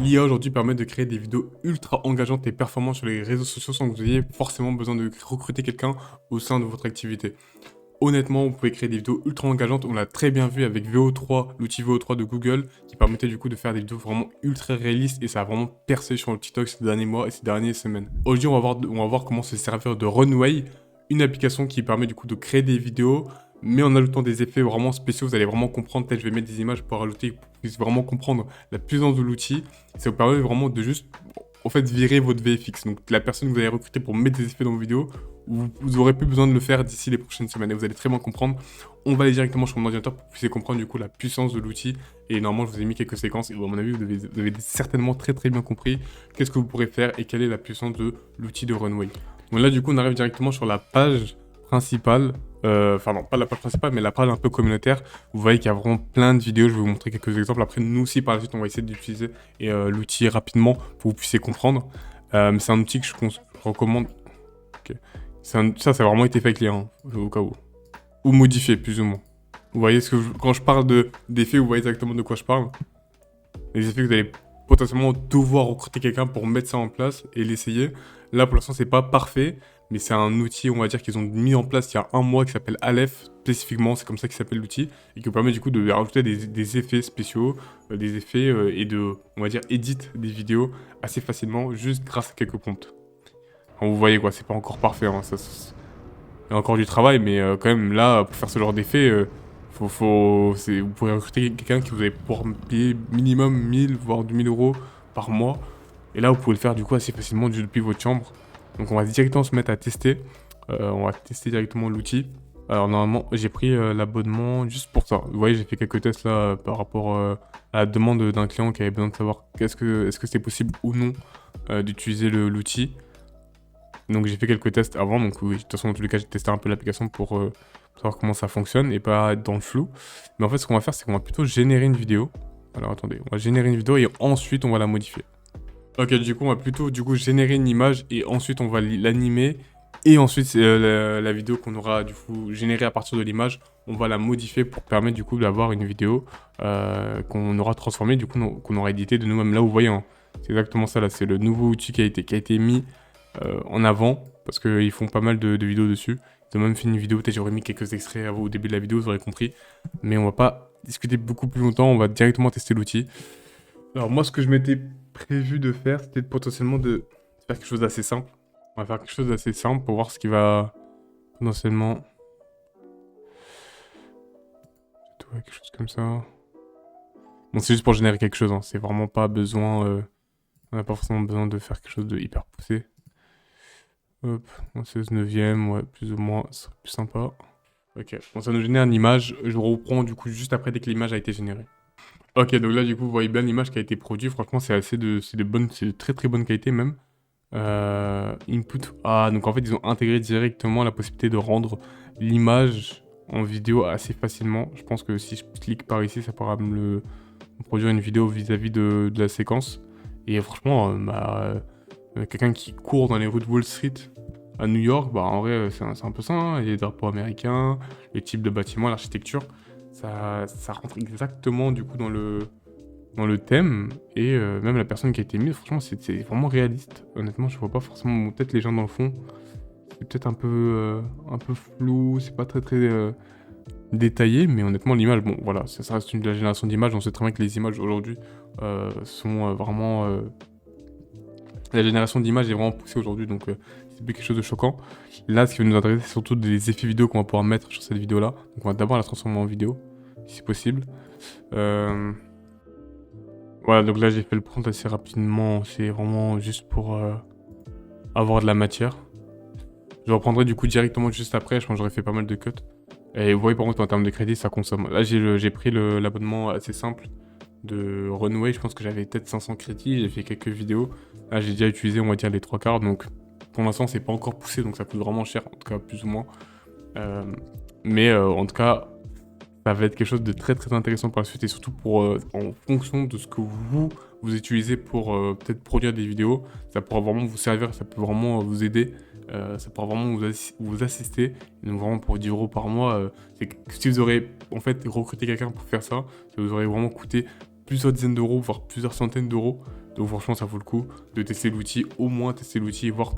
L'IA aujourd'hui permet de créer des vidéos ultra engageantes et performantes sur les réseaux sociaux sans que vous ayez forcément besoin de recruter quelqu'un au sein de votre activité. Honnêtement, vous pouvez créer des vidéos ultra engageantes. On l'a très bien vu avec VO3, l'outil VO3 de Google, qui permettait du coup de faire des vidéos vraiment ultra réalistes et ça a vraiment percé sur le TikTok ces derniers mois et ces dernières semaines. Aujourd'hui, on va voir comment se servir de Runway, une application qui permet du coup de créer des vidéos, mais en ajoutant des effets vraiment spéciaux. Vous allez vraiment comprendre. Peut-être je vais mettre des images pour rajouter, pour que vous puissiez vraiment comprendre la puissance de l'outil. Ça vous permet vraiment de juste, en fait, virer votre VFX. Donc la personne que vous allez recruter pour mettre des effets dans vos vidéos, vous aurez plus besoin de le faire d'ici les prochaines semaines et vous allez très bien comprendre. On va aller directement sur mon ordinateur pour que vous puissiez comprendre du coup la puissance de l'outil. Et normalement, je vous ai mis quelques séquences et à mon avis, vous avez certainement très bien compris qu'est-ce que vous pourrez faire et quelle est la puissance de l'outil de Runway. Donc là, du coup, on arrive directement sur la page principale. Enfin non, pas la page principale, mais la page un peu communautaire. Vous voyez qu'il y a vraiment plein de vidéos. Je vais vous montrer quelques exemples. Après, nous aussi, par la suite, on va essayer d'utiliser l'outil rapidement pour que vous puissiez comprendre. C'est un outil que je recommande. Ok. Ça, c'est vraiment été fait avec l'IA, hein, au cas où. Ou modifié, plus ou moins. Vous voyez, quand je parle d'effets, vous voyez exactement de quoi je parle. Les effets que vous allez potentiellement devoir recruter quelqu'un pour mettre ça en place et l'essayer. Là, pour l'instant, c'est pas parfait, mais c'est un outil, on va dire, qu'ils ont mis en place il y a un mois qui s'appelle Aleph, spécifiquement, c'est comme ça qu'il s'appelle l'outil, et qui vous permet du coup de rajouter des effets spéciaux, des effets et de, on va dire, edit des vidéos assez facilement, juste grâce à quelques prompts. Enfin, vous voyez quoi, c'est pas encore parfait, hein, il y a encore du travail, mais quand même, là, pour faire ce genre d'effet, vous pourrez recruter quelqu'un qui vous allez pouvoir payer minimum 1000, voire 2000 euros par mois. Et là, vous pouvez le faire du coup assez facilement depuis votre chambre. Donc on va directement se mettre à tester. On va tester directement l'outil. Alors normalement, j'ai pris l'abonnement juste pour ça. Vous voyez, j'ai fait quelques tests là par rapport à la demande d'un client qui avait besoin de savoir est-ce que c'est possible ou non d'utiliser l'outil. Donc j'ai fait quelques tests avant, donc oui, de toute façon dans tous les cas j'ai testé un peu l'application pour savoir comment ça fonctionne et pas être dans le flou. Mais en fait ce qu'on va faire c'est qu'on va plutôt générer une vidéo. Alors attendez, on va générer une vidéo et ensuite on va la modifier. Ok, du coup on va plutôt générer une image et ensuite on va l'animer. Et ensuite c'est la vidéo qu'on aura du coup générée à partir de l'image, on va la modifier pour permettre du coup d'avoir une vidéo qu'on aura transformée, du coup qu'on aura édité de nous-mêmes. Là vous voyez, hein, c'est exactement ça là, c'est le nouveau outil qui a été mis en avant, parce qu'ils font pas mal de vidéos dessus. Ils ont même fait une vidéo, peut-être j'aurais mis quelques extraits au début de la vidéo, vous aurez compris. Mais on va pas discuter beaucoup plus longtemps, on va directement tester l'outil. Alors moi, ce que je m'étais prévu de faire, c'était potentiellement de faire quelque chose d'assez simple. On va faire quelque chose d'assez simple pour voir ce qui va potentiellement... Ouais, quelque chose comme ça. Bon, c'est juste pour générer quelque chose, hein. C'est vraiment pas besoin... on n'a pas forcément besoin de faire quelque chose de hyper poussé. Hop, un 16 neuvième, ouais, plus ou moins, ce serait plus sympa. Ok, bon, ça nous génère une image. Je reprends du coup juste après dès que l'image a été générée. Ok, donc là du coup vous voyez bien l'image qui a été produite. Franchement c'est de très très bonne qualité même. Input. Ah, donc en fait ils ont intégré directement la possibilité de rendre l'image en vidéo assez facilement. Je pense que si je clique par ici, ça pourra me produire une vidéo vis-à-vis de la séquence. Et franchement, quelqu'un qui court dans les rues de Wall Street à New York, bah en vrai c'est un peu ça, hein. Il y a les drapeaux américains, les types de bâtiments, l'architecture, ça rentre exactement du coup dans le thème, et même la personne qui a été mise, franchement c'est vraiment réaliste. Honnêtement je vois pas forcément, bon, peut-être les gens dans le fond, c'est peut-être un peu flou, c'est pas très détaillé, mais honnêtement l'image, bon voilà, ça reste de la génération d'images, on sait très bien que les images aujourd'hui sont vraiment... la génération d'images est vraiment poussée aujourd'hui, donc c'est plus quelque chose de choquant. Là, ce qui va nous intéresser, c'est surtout des effets vidéo qu'on va pouvoir mettre sur cette vidéo-là. Donc on va d'abord la transformer en vidéo, si possible. Voilà, donc là j'ai fait le prompt assez rapidement, c'est vraiment juste pour avoir de la matière. Je reprendrai du coup directement juste après, je pense que j'aurais fait pas mal de cuts. Et vous voyez par contre en termes de crédit, ça consomme. Là j'ai pris l'abonnement assez simple de Runway, je pense que j'avais peut-être 500 crédits, j'ai fait quelques vidéos. Là j'ai déjà utilisé on va dire les 3 quarts, donc pour l'instant c'est pas encore poussé, donc ça coûte vraiment cher, en tout cas plus ou moins. Mais en tout cas, ça va être quelque chose de très intéressant par la suite, et surtout pour en fonction de ce que vous utilisez pour peut-être produire des vidéos, ça pourra vraiment vous servir, ça peut vraiment vous aider, ça pourra vraiment vous assister. Et donc vraiment pour 10 euros par mois, c'est que si vous aurez en fait recruté quelqu'un pour faire ça, ça vous aurait vraiment coûté plusieurs dizaines d'euros, voire plusieurs centaines d'euros. Donc franchement, ça vaut le coup de tester l'outil, au moins tester l'outil et voir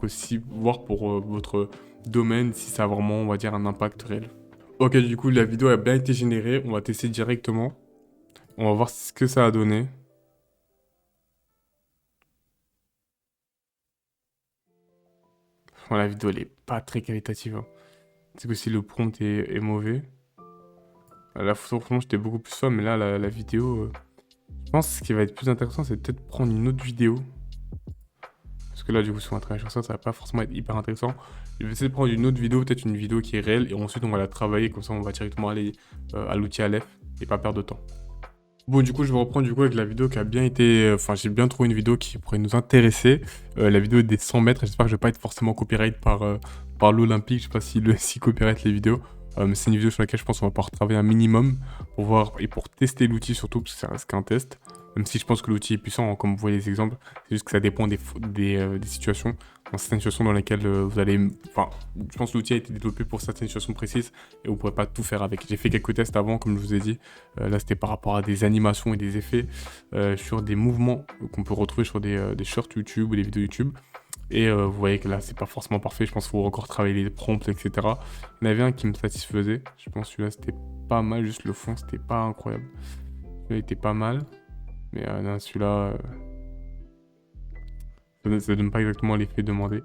pour votre domaine si ça a vraiment, on va dire, un impact réel. Ok, du coup, la vidéo a bien été générée. On va tester directement. On va voir ce que ça a donné. Bon, la vidéo, elle est pas très qualitative, hein. C'est que si le prompt est mauvais. La photo, franchement, j'étais beaucoup plus fan, mais là, la vidéo... Je pense que ce qui va être plus intéressant, c'est peut-être prendre une autre vidéo. Parce que là, du coup, si on va travailler sur ça, ça va pas forcément être hyper intéressant. Je vais essayer de prendre une autre vidéo, peut-être une vidéo qui est réelle, et ensuite on va la travailler, comme ça on va directement aller à l'outil Aleph, et pas perdre de temps. Bon, du coup, je vais reprendre du coup avec la vidéo qui a bien été... Enfin, j'ai bien trouvé une vidéo qui pourrait nous intéresser. La vidéo des 100 mètres, j'espère que je vais pas être forcément copyright par l'Olympique, je sais pas si copyright les vidéos. Mais c'est une vidéo sur laquelle je pense qu'on va pouvoir travailler un minimum pour voir et pour tester l'outil surtout, parce que ça reste qu'un test. Même si je pense que l'outil est puissant, hein, comme vous voyez les exemples, c'est juste que ça dépend des situations. Dans certaines situations dans lesquelles vous allez... Enfin, je pense que l'outil a été développé pour certaines situations précises et vous ne pourrez pas tout faire avec. J'ai fait quelques tests avant, comme je vous ai dit. Là, c'était par rapport à des animations et des effets sur des mouvements qu'on peut retrouver sur des shorts YouTube ou des vidéos YouTube. Et vous voyez que là, c'est pas forcément parfait. Je pense qu'il faut encore travailler les prompts, etc. Il y en avait un qui me satisfaisait. Je pense que celui-là, c'était pas mal. Juste le fond, c'était pas incroyable. Celui-là était pas mal. Mais non, celui-là, ça donne pas exactement l'effet demandé.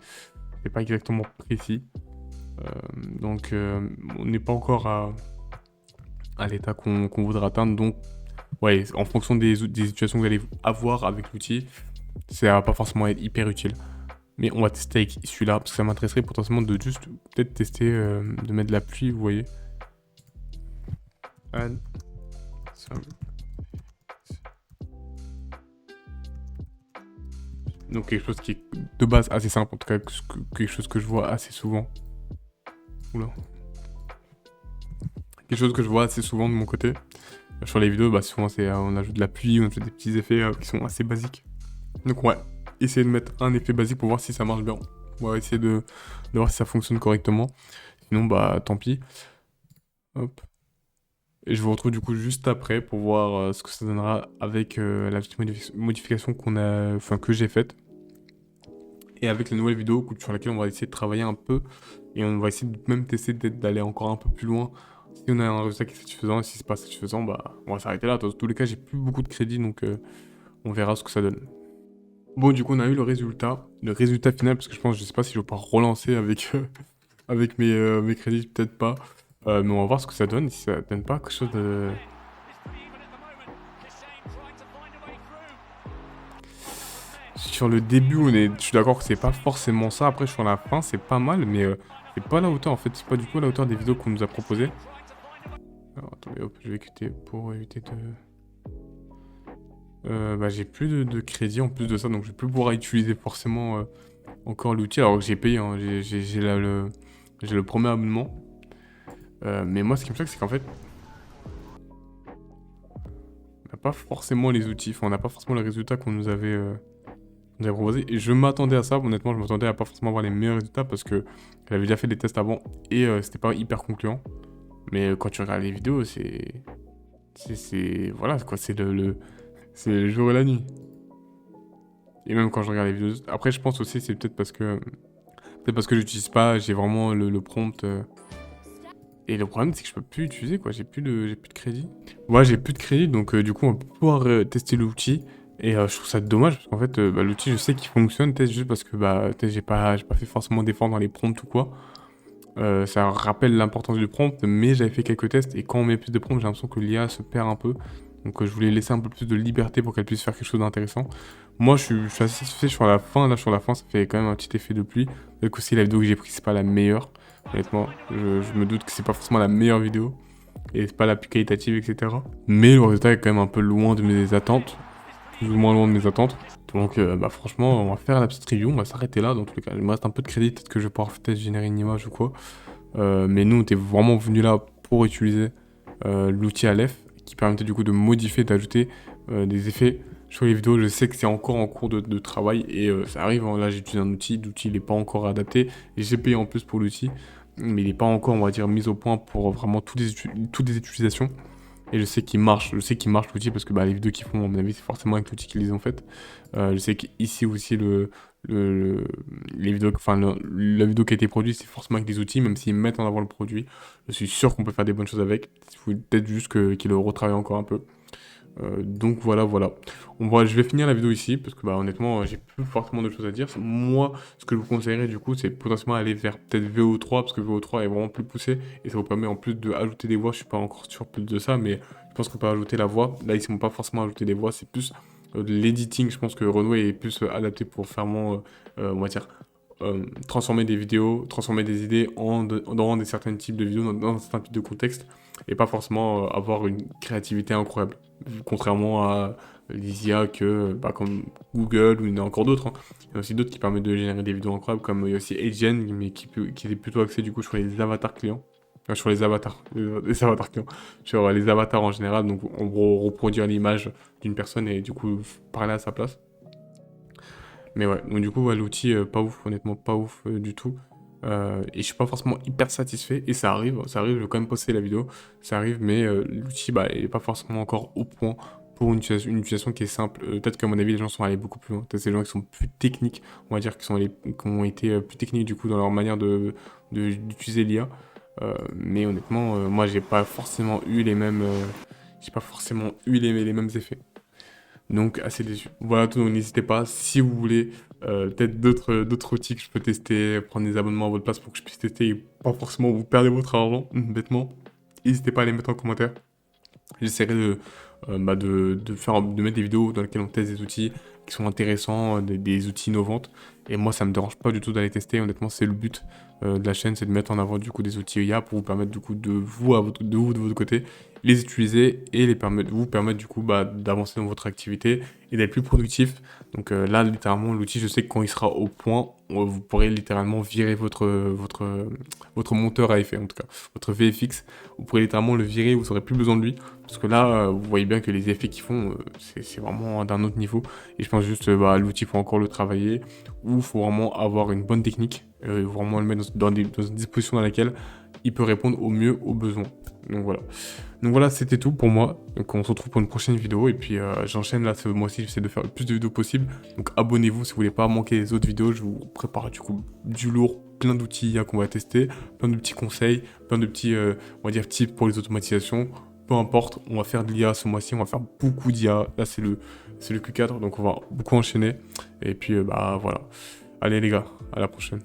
C'est pas exactement précis. Donc, on n'est pas encore à l'état qu'on voudrait atteindre. Donc, ouais, en fonction des situations que vous allez avoir avec l'outil, ça va pas forcément être hyper utile. Mais on va tester avec celui-là, parce que ça m'intéresserait potentiellement de juste peut-être tester, de mettre de la pluie, vous voyez. Donc quelque chose qui est de base assez simple, en tout cas quelque chose que je vois assez souvent. Oula. Quelque chose que je vois assez souvent de mon côté. Sur les vidéos, bah souvent c'est on ajoute de la pluie, on ajoute des petits effets qui sont assez basiques. Donc ouais, essayer de mettre un effet basique pour voir si ça marche bien. On va essayer de voir si ça fonctionne correctement. Sinon bah tant pis. Hop. Et je vous retrouve du coup juste après pour voir ce que ça donnera avec la petite modification que j'ai faite. Et avec la nouvelle vidéo sur laquelle on va essayer de travailler un peu. Et on va essayer de même tester d'aller encore un peu plus loin. Si on a un résultat qui est satisfaisant, et si c'est pas satisfaisant, bah on va s'arrêter là. Dans tous les cas, j'ai plus beaucoup de crédit, donc on verra ce que ça donne. Bon, du coup, on a eu le résultat final, parce que je sais pas si je vais pas relancer avec, avec mes crédits, peut-être pas. Mais on va voir ce que ça donne, si ça donne pas quelque chose de... Sur le début, je suis d'accord que c'est pas forcément ça. Après, sur la fin, c'est pas mal, mais c'est pas à la hauteur en fait. C'est pas du tout à la hauteur des vidéos qu'on nous a proposées. Alors, attendez, hop, je vais quitter pour éviter de... Bah, j'ai plus de crédit en plus de ça, donc je vais plus pouvoir utiliser forcément encore l'outil. Alors que j'ai payé, hein, j'ai le premier abonnement. Mais moi, ce qui me choque, c'est qu'en fait, on n'a pas forcément les outils. Enfin, on n'a pas forcément les résultats qu'on nous avait proposé. Et je m'attendais à ça, honnêtement, je m'attendais à pas forcément avoir les meilleurs résultats parce que j'avais déjà fait des tests avant et c'était pas hyper concluant. Mais quand tu regardes les vidéos, voilà quoi, c'est le jour et la nuit. Et même quand je regarde les vidéos, après je pense aussi c'est peut-être parce que j'utilise pas, j'ai vraiment le prompt. Et le problème c'est que je peux plus l'utiliser quoi, j'ai plus de crédit. Ouais, j'ai plus de crédit donc du coup on va pouvoir tester l'outil. Et je trouve ça dommage parce qu'en fait, l'outil, je sais qu'il fonctionne, peut-être juste parce que peut-être j'ai pas fait forcément d'efforts dans les prompts ou quoi. Ça rappelle l'importance du prompt, mais j'avais fait quelques tests et quand on met plus de prompts, j'ai l'impression que l'IA se perd un peu. Donc je voulais laisser un peu plus de liberté pour qu'elle puisse faire quelque chose d'intéressant. Moi, je suis assez satisfait sur la fin. Là, sur la fin, ça fait quand même un petit effet de pluie. Peut-être qu'aussi la vidéo que j'ai prise, c'est pas la meilleure. Honnêtement, je me doute que c'est pas forcément la meilleure vidéo et c'est pas la plus qualitative, etc. Mais le résultat est quand même un peu loin de mes attentes, plus ou moins loin de mes attentes. Donc bah franchement, on va faire la petite review, on va s'arrêter là dans tous les cas. Il me reste un peu de crédit, peut-être que je vais pouvoir peut-être générer une image ou quoi. Mais nous, on était vraiment venus là pour utiliser l'outil Aleph, qui permettait du coup de modifier, d'ajouter des effets sur les vidéos. Je sais que c'est encore en cours de travail et ça arrive, hein. Là, j'ai utilisé un outil, l'outil n'est pas encore adapté et j'ai payé en plus pour l'outil, mais il n'est pas encore, on va dire, mis au point pour vraiment toutes les utilisations. Et je sais qu'il marche l'outil parce que bah, les vidéos qu'ils font, à mon avis, c'est forcément avec l'outil qu'ils les ont faites. Je sais qu'ici aussi, le- les vidéos, enfin, la vidéo qui a été produite, c'est forcément avec des outils, même s'ils mettent en avant le produit. Je suis sûr qu'on peut faire des bonnes choses avec. Il faut peut-être juste qu'ils le retravaillent encore un peu. Donc voilà, voilà. Je vais finir la vidéo ici parce que bah, honnêtement, j'ai plus forcément de choses à dire. Moi, ce que je vous conseillerais du coup, c'est potentiellement aller vers peut-être VO3 parce que VO3 est vraiment plus poussé et ça vous permet en plus d'ajouter des voix. Je suis pas encore sûr plus de ça, mais je pense qu'on peut ajouter la voix. Là, ils ne vont pas forcément ajouter des voix, c'est plus de l'editing. Je pense que Runway est plus adapté pour vraiment, on va dire, transformer des vidéos, transformer des idées dans des certains types de vidéos, dans certains types de contextes, et pas forcément avoir une créativité incroyable. Contrairement à les IA bah, comme Google ou il y en a encore d'autres. Hein. Il y en a aussi d'autres qui permettent de générer des vidéos incroyables, comme il y a aussi Agent, mais qui est plutôt axé du coup sur les avatars clients. Sur les avatars, les avatars clients, sur les avatars en général, donc en gros reproduire l'image d'une personne et du coup parler à sa place. Mais ouais, donc du coup, ouais, l'outil, pas ouf, honnêtement, pas ouf du tout. Et je suis pas forcément hyper satisfait. Et ça arrive, je vais quand même poster la vidéo. Ça arrive, mais l'outil, bah, il est pas forcément encore au point pour une utilisation qui est simple. Peut-être qu'à mon avis, les gens sont allés beaucoup plus loin. Peut-être c'est les gens qui sont plus techniques, on va dire, qui ont été plus techniques du coup dans leur manière d'utiliser l'IA. Mais honnêtement, moi, j'ai pas forcément eu les mêmes effets. Donc assez déçu. Voilà tout, donc n'hésitez pas, si vous voulez peut-être d'autres outils que je peux tester, prendre des abonnements à votre place pour que je puisse tester et pas forcément vous perdre votre argent, bêtement, n'hésitez pas à les mettre en commentaire. J'essaierai de mettre des vidéos dans lesquelles on teste des outils qui sont intéressants, des outils innovants. Et moi, ça me dérange pas du tout d'aller tester. Honnêtement, c'est le but de la chaîne, c'est de mettre en avant du coup des outils IA pour vous permettre du coup de votre côté, les utiliser et vous permettre du coup bah, d'avancer dans votre activité et d'être plus productif. Donc là, littéralement, l'outil, je sais que quand il sera au point, vous pourrez littéralement virer votre monteur à effet, en tout cas, votre VFX. Vous pourrez littéralement le virer, vous n'aurez plus besoin de lui. Parce que là, vous voyez bien que les effets qu'ils font, c'est vraiment d'un autre niveau. Et je pense juste, bah, l'outil, il faut encore le travailler. Ou il faut vraiment avoir une bonne technique. Vraiment le mettre dans une disposition dans laquelle il peut répondre au mieux aux besoins. Donc voilà. Donc voilà, c'était tout pour moi. Donc on se retrouve pour une prochaine vidéo. Et puis j'enchaîne là, ce mois-ci, j'essaie de faire le plus de vidéos possible. Donc abonnez-vous si vous voulez pas manquer les autres vidéos. Je vous prépare du coup du lourd, plein d'outils qu'on va tester, plein de petits conseils, plein de petits, on va dire, tips pour les automatisations. Peu importe, on va faire de l'IA ce mois-ci, on va faire beaucoup d'IA. Là, c'est le Q4, donc on va beaucoup enchaîner. Et puis, bah voilà. Allez les gars, à la prochaine.